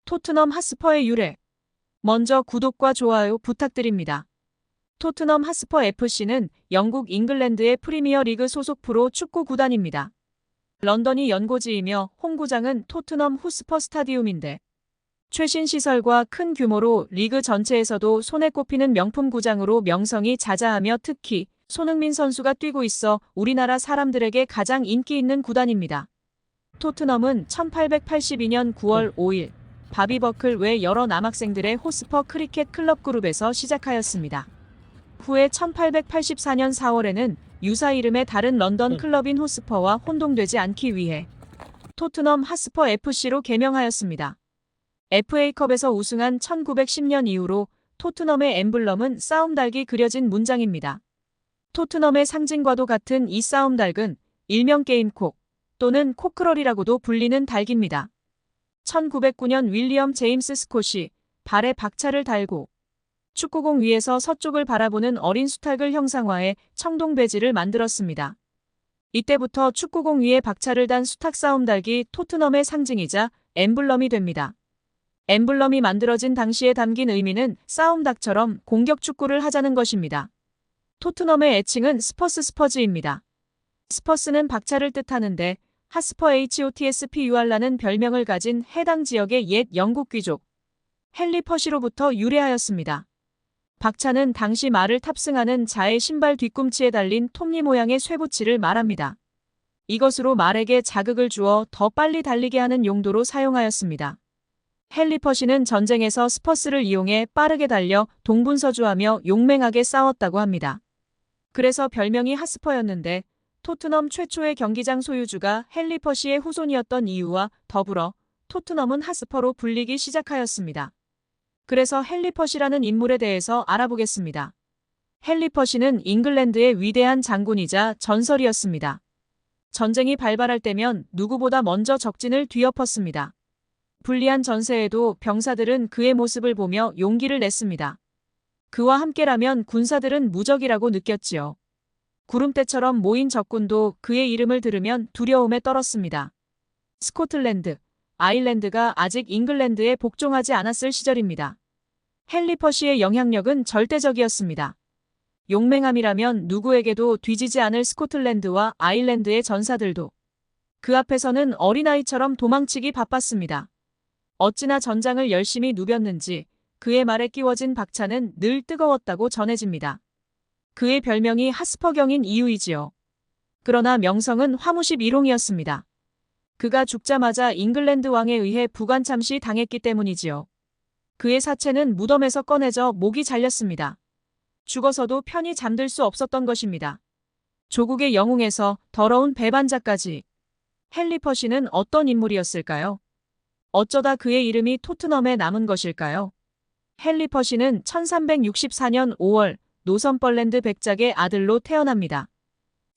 토트넘 핫스퍼의 유래. 먼저 구독과 좋아요 부탁드립니다. 토트넘 핫스퍼 FC는 영국 잉글랜드의 프리미어리그 소속 프로 축구 구단입니다. 런던이 연고지이며 홈구장은 토트넘 핫스퍼 스타디움인데 최신 시설과 큰 규모로 리그 전체에서도 손에 꼽히는 명품 구장으로 명성이 자자하며 특히 손흥민 선수가 뛰고 있어 우리나라 사람들에게 가장 인기 있는 구단입니다. 토트넘은 1882년 9월 5일 바비 버클 외 여러 남학생들의 호스퍼 크리켓 클럽 그룹에서 시작하였습니다. 후에 1884년 4월에는 유사 이름의 다른 런던 클럽인 호스퍼와 혼동되지 않기 위해 토트넘 핫스퍼 FC로 개명하였습니다. FA컵에서 우승한 1910년 이후로 토트넘의 엠블럼은 싸움닭이 그려진 문장입니다. 토트넘의 상징과도 같은 이 싸움닭은 일명 게임콕 또는 코크럴이라고도 불리는 닭입니다. 1909년 윌리엄 제임스 스콧이 발에 박차를 달고 축구공 위에서 서쪽을 바라보는 어린 수탉을 형상화해 청동배지를 만들었습니다. 이때부터 축구공 위에 박차를 단 수탉 싸움닭이 토트넘의 상징이자 엠블럼이 됩니다. 엠블럼이 만들어진 당시에 담긴 의미는 싸움닭처럼 공격 축구를 하자는 것입니다. 토트넘의 애칭은 스퍼즈입니다. 스퍼스는 박차를 뜻하는데 핫스퍼 HOTSPUR라는 별명을 가진 해당 지역의 옛 영국 귀족 헨리 퍼시로부터 유래하였습니다. 박차는 당시 말을 탑승하는 자의 신발 뒤꿈치에 달린 톱니 모양의 쇠붙이를 말합니다. 이것으로 말에게 자극을 주어 더 빨리 달리게 하는 용도로 사용하였습니다. 헨리 퍼시는 전쟁에서 스퍼스를 이용해 빠르게 달려 동분서주하며 용맹하게 싸웠다고 합니다. 그래서 별명이 핫스퍼였는데 토트넘 최초의 경기장 소유주가 헨리 퍼시의 후손이었던 이유와 더불어 토트넘은 핫스퍼로 불리기 시작하였습니다. 그래서 헨리 퍼시라는 인물에 대해서 알아보겠습니다. 헨리 퍼시는 잉글랜드의 위대한 장군이자 전설이었습니다. 전쟁이 발발할 때면 누구보다 먼저 적진을 뒤엎었습니다. 불리한 전세에도 병사들은 그의 모습을 보며 용기를 냈습니다. 그와 함께라면 군사들은 무적이라고 느꼈지요. 구름대처럼 모인 적군도 그의 이름을 들으면 두려움에 떨었습니다. 스코틀랜드, 아일랜드가 아직 잉글랜드에 복종하지 않았을 시절입니다. 헨리 퍼시의 영향력은 절대적이었습니다. 용맹함이라면 누구에게도 뒤지지 않을 스코틀랜드와 아일랜드의 전사들도 그 앞에서는 어린아이처럼 도망치기 바빴습니다. 어찌나 전장을 열심히 누볐는지 그의 말에 끼워진 박차는 늘 뜨거웠다고 전해집니다. 그의 별명이 핫스퍼경인 이유이지요. 그러나 명성은 화무십일홍이었습니다. 그가 죽자마자 잉글랜드 왕에 의해 부관참시 당했기 때문이지요. 그의 사체는 무덤에서 꺼내져 목이 잘렸습니다. 죽어서도 편히 잠들 수 없었던 것입니다. 조국의 영웅에서 더러운 배반자까지. 헨리 퍼시는 어떤 인물이었을까요? 어쩌다 그의 이름이 토트넘에 남은 것일까요? 헨리 퍼시는 1364년 5월 노선벌랜드 백작의 아들로 태어납니다.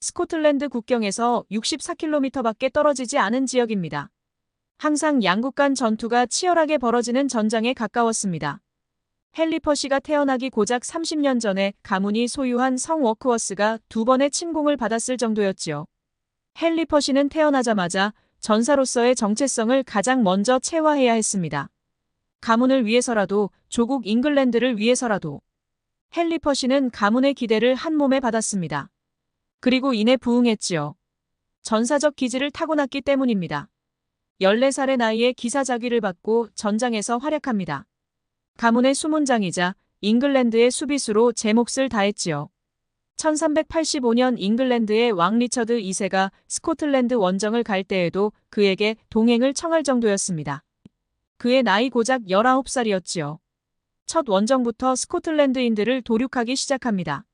스코틀랜드 국경에서 64km밖에 떨어지지 않은 지역입니다. 항상 양국 간 전투가 치열하게 벌어지는 전장에 가까웠습니다. 헨리 퍼시가 태어나기 고작 30년 전에 가문이 소유한 성 워크워스가 2번의 침공을 받았을 정도였지요. 헨리 퍼시는 태어나자마자 전사로서의 정체성을 가장 먼저 체화해야 했습니다. 가문을 위해서라도 조국 잉글랜드를 위해서라도 헨리 퍼시는 가문의 기대를 한 몸에 받았습니다. 그리고 이내 부응했지요. 전사적 기질을 타고났기 때문입니다. 14살의 나이에 기사자귀를 받고 전장에서 활약합니다. 가문의 수문장이자 잉글랜드의 수비수로 제 몫을 다했지요. 1385년 잉글랜드의 왕 리처드 2세가 스코틀랜드 원정을 갈 때에도 그에게 동행을 청할 정도였습니다. 그의 나이 고작 19살이었지요. 첫 원정부터 스코틀랜드인들을 도륙하기 시작합니다.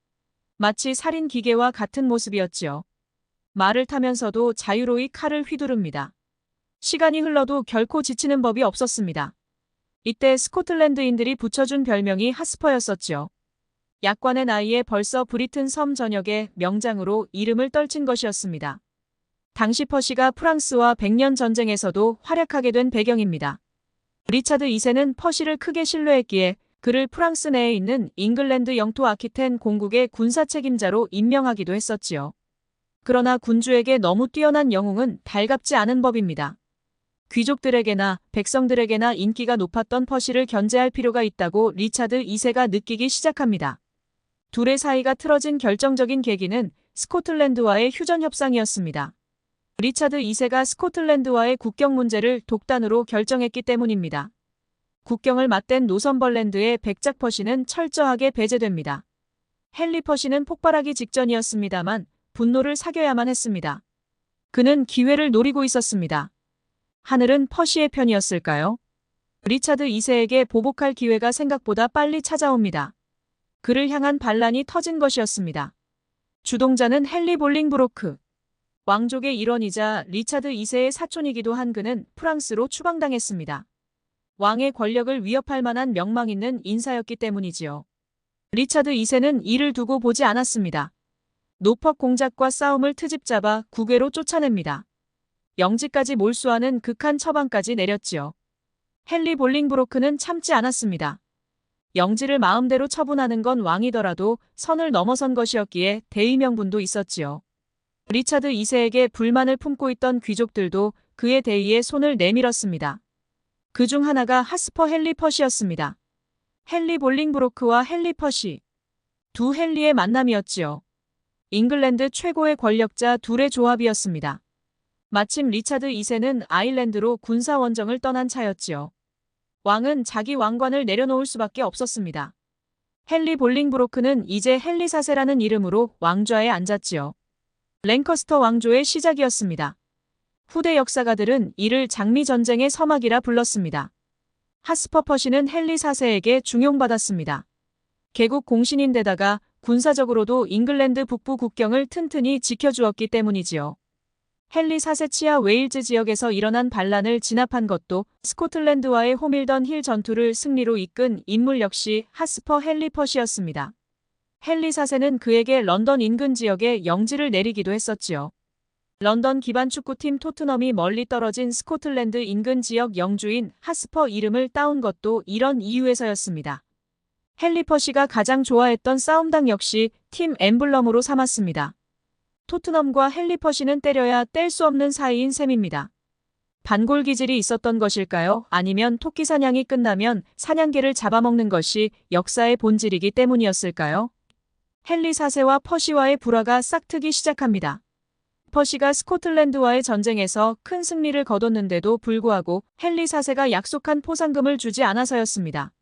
마치 살인 기계와 같은 모습이었지요. 말을 타면서도 자유로이 칼을 휘두릅니다. 시간이 흘러도 결코 지치는 법이 없었습니다. 이때 스코틀랜드인들이 붙여준 별명이 핫스퍼였었지요. 약관의 나이에 벌써 브리튼 섬 전역의 명장으로 이름을 떨친 것이었습니다. 당시 퍼시가 프랑스와 백년 전쟁에서도 활약하게 된 배경입니다. 리차드 2세는 퍼시를 크게 신뢰했기에 그를 프랑스 내에 있는 잉글랜드 영토 아키텐 공국의 군사 책임자로 임명하기도 했었지요. 그러나 군주에게 너무 뛰어난 영웅은 달갑지 않은 법입니다. 귀족들에게나 백성들에게나 인기가 높았던 퍼시를 견제할 필요가 있다고 리차드 2세가 느끼기 시작합니다. 둘의 사이가 틀어진 결정적인 계기는 스코틀랜드와의 휴전 협상이었습니다. 리차드 2세가 스코틀랜드와의 국경 문제를 독단으로 결정했기 때문입니다. 국경을 맞댄 노선벌랜드의 백작 퍼시는 철저하게 배제됩니다. 헨리 퍼시는 폭발하기 직전이었습니다만 분노를 사겨야만 했습니다. 그는 기회를 노리고 있었습니다. 하늘은 퍼시의 편이었을까요? 리차드 2세에게 보복할 기회가 생각보다 빨리 찾아옵니다. 그를 향한 반란이 터진 것이었습니다. 주동자는 헨리 볼링브로크. 왕족의 일원이자 리차드 2세의 사촌이기도 한 그는 프랑스로 추방당했습니다. 왕의 권력을 위협할 만한 명망 있는 인사였기 때문이지요. 리차드 2세는 이를 두고 보지 않았습니다. 노퍽 공작과 싸움을 트집잡아 국외로 쫓아냅니다. 영지까지 몰수하는 극한 처방까지 내렸지요. 헨리 볼링브로크는 참지 않았습니다. 영지를 마음대로 처분하는 건 왕이더라도 선을 넘어선 것이었기에 대의명분도 있었지요. 리차드 2세에게 불만을 품고 있던 귀족들도 그의 대의에 손을 내밀었습니다. 그 중 하나가 하스퍼 헨리 퍼시였습니다. 헨리 볼링브로크와 헨리 퍼시. 두 헨리의 만남이었지요. 잉글랜드 최고의 권력자 둘의 조합이었습니다. 마침 리차드 2세는 아일랜드로 군사원정을 떠난 차였지요. 왕은 자기 왕관을 내려놓을 수밖에 없었습니다. 헨리 볼링브로크는 이제 헨리 4세라는 이름으로 왕좌에 앉았지요. 랭커스터 왕조의 시작이었습니다. 후대 역사가들은 이를 장미전쟁의 서막이라 불렀습니다. 하스퍼 퍼시는 헨리 4세에게 중용받았습니다. 개국 공신인데다가 군사적으로도 잉글랜드 북부 국경을 튼튼히 지켜주었기 때문이지요. 헨리 4세 치하 웨일즈 지역에서 일어난 반란을 진압한 것도 스코틀랜드와의 호밀던 힐 전투를 승리로 이끈 인물 역시 하스퍼 헨리 퍼시였습니다. 헨리 4세는 그에게 런던 인근 지역에 영지를 내리기도 했었지요. 런던 기반 축구팀 토트넘이 멀리 떨어진 스코틀랜드 인근 지역 영주인 하스퍼 이름을 따온 것도 이런 이유에서였습니다. 헨리 퍼시가 가장 좋아했던 싸움당 역시 팀 엠블럼으로 삼았습니다. 토트넘과 헨리 퍼시는 때려야 뗄 수 없는 사이인 셈입니다. 반골 기질이 있었던 것일까요? 아니면 토끼 사냥이 끝나면 사냥개를 잡아먹는 것이 역사의 본질이기 때문이었을까요? 헨리 4세와 퍼시와의 불화가 싹트기 시작합니다. 퍼시가 스코틀랜드와의 전쟁에서 큰 승리를 거뒀는데도 불구하고 헨리 4세가 약속한 포상금을 주지 않아서였습니다.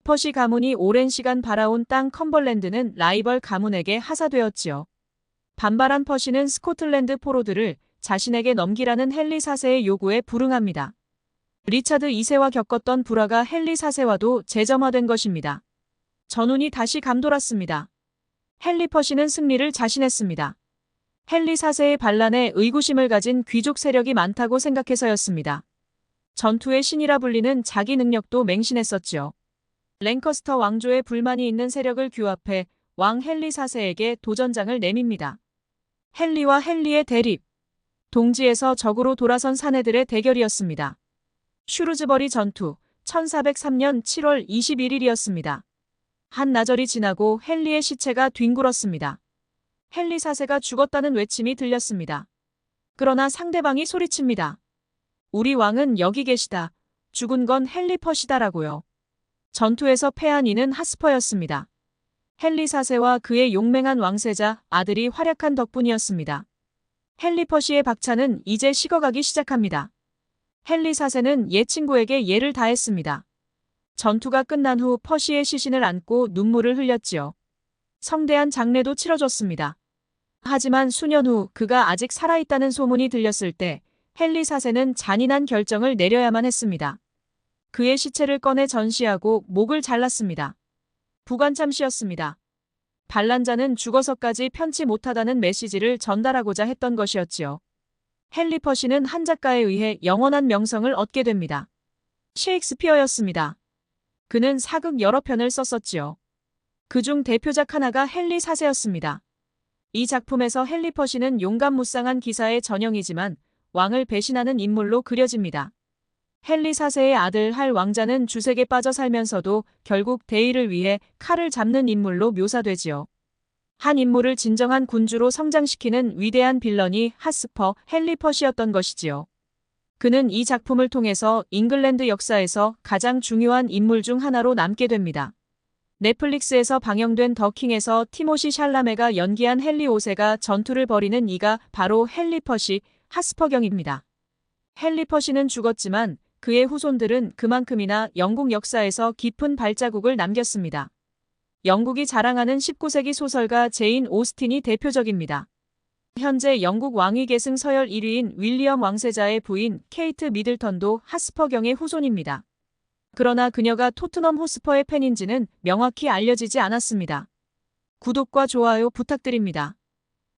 퍼시 가문이 오랜 시간 바라온 땅 컴벌랜드는 라이벌 가문에게 하사되었지요. 반발한 퍼시는 스코틀랜드 포로들을 자신에게 넘기라는 헨리 4세의 요구에 불응합니다. 리차드 2세와 겪었던 불화가 헨리 4세와도 재점화된 것입니다. 전운이 다시 감돌았습니다. 헨리 퍼시는 승리를 자신했습니다. 헨리 4세의 반란에 의구심을 가진 귀족 세력이 많다고 생각해서였습니다. 전투의 신이라 불리는 자기 능력도 맹신했었지요. 랭커스터 왕조에 불만이 있는 세력을 규합해 왕 헨리 4세에게 도전장을 내밉니다. 헨리와 헨리의 대립. 동지에서 적으로 돌아선 사내들의 대결이었습니다. 슈루즈버리 전투, 1403년 7월 21일이었습니다. 한나절이 지나고 헨리의 시체가 뒹굴었습니다. 헨리 4세가 죽었다는 외침이 들렸습니다. 그러나 상대방이 소리칩니다. 우리 왕은 여기 계시다. 죽은 건 헨리 퍼시다라고요. 전투에서 패한 이는 하스퍼였습니다. 헨리 4세와 그의 용맹한 왕세자 아들이 활약한 덕분이었습니다. 헨리 퍼시의 박차는 이제 식어가기 시작합니다. 헨리 4세는 옛 친구에게 예를 다했습니다. 전투가 끝난 후 퍼시의 시신을 안고 눈물을 흘렸지요. 성대한 장례도 치러줬습니다. 하지만 수년 후 그가 아직 살아있다는 소문이 들렸을 때 헨리 4세는 잔인한 결정을 내려야만 했습니다. 그의 시체를 꺼내 전시하고 목을 잘랐습니다. 부관참시였습니다. 반란자는 죽어서까지 편치 못하다는 메시지를 전달하고자 했던 것이었지요. 헨리 퍼시는 한 작가에 의해 영원한 명성을 얻게 됩니다. 셰익스피어였습니다. 그는 사극 여러 편을 썼었지요. 그중 대표작 하나가 헨리 4세였습니다. 이 작품에서 헨리 퍼시는 용감무쌍한 기사의 전형이지만 왕을 배신하는 인물로 그려집니다. 헨리 4세의 아들 할 왕자는 주색에 빠져 살면서도 결국 대의를 위해 칼을 잡는 인물로 묘사되지요. 한 인물을 진정한 군주로 성장시키는 위대한 빌런이 하스퍼 헨리 퍼시였던 것이지요. 그는 이 작품을 통해서 잉글랜드 역사에서 가장 중요한 인물 중 하나로 남게 됩니다. 넷플릭스에서 방영된 더킹에서 티모시 샬라메가 연기한 헨리 5세가 전투를 벌이는 이가 바로 헨리 퍼시 하스퍼경입니다. 헨리 퍼시는 죽었지만 그의 후손들은 그만큼이나 영국 역사에서 깊은 발자국을 남겼습니다. 영국이 자랑하는 19세기 소설가 제인 오스틴이 대표적입니다. 현재 영국 왕위 계승 서열 1위인 윌리엄 왕세자의 부인 케이트 미들턴도 하스퍼경의 후손입니다. 그러나 그녀가 토트넘 호스퍼의 팬인지는 명확히 알려지지 않았습니다. 구독과 좋아요 부탁드립니다.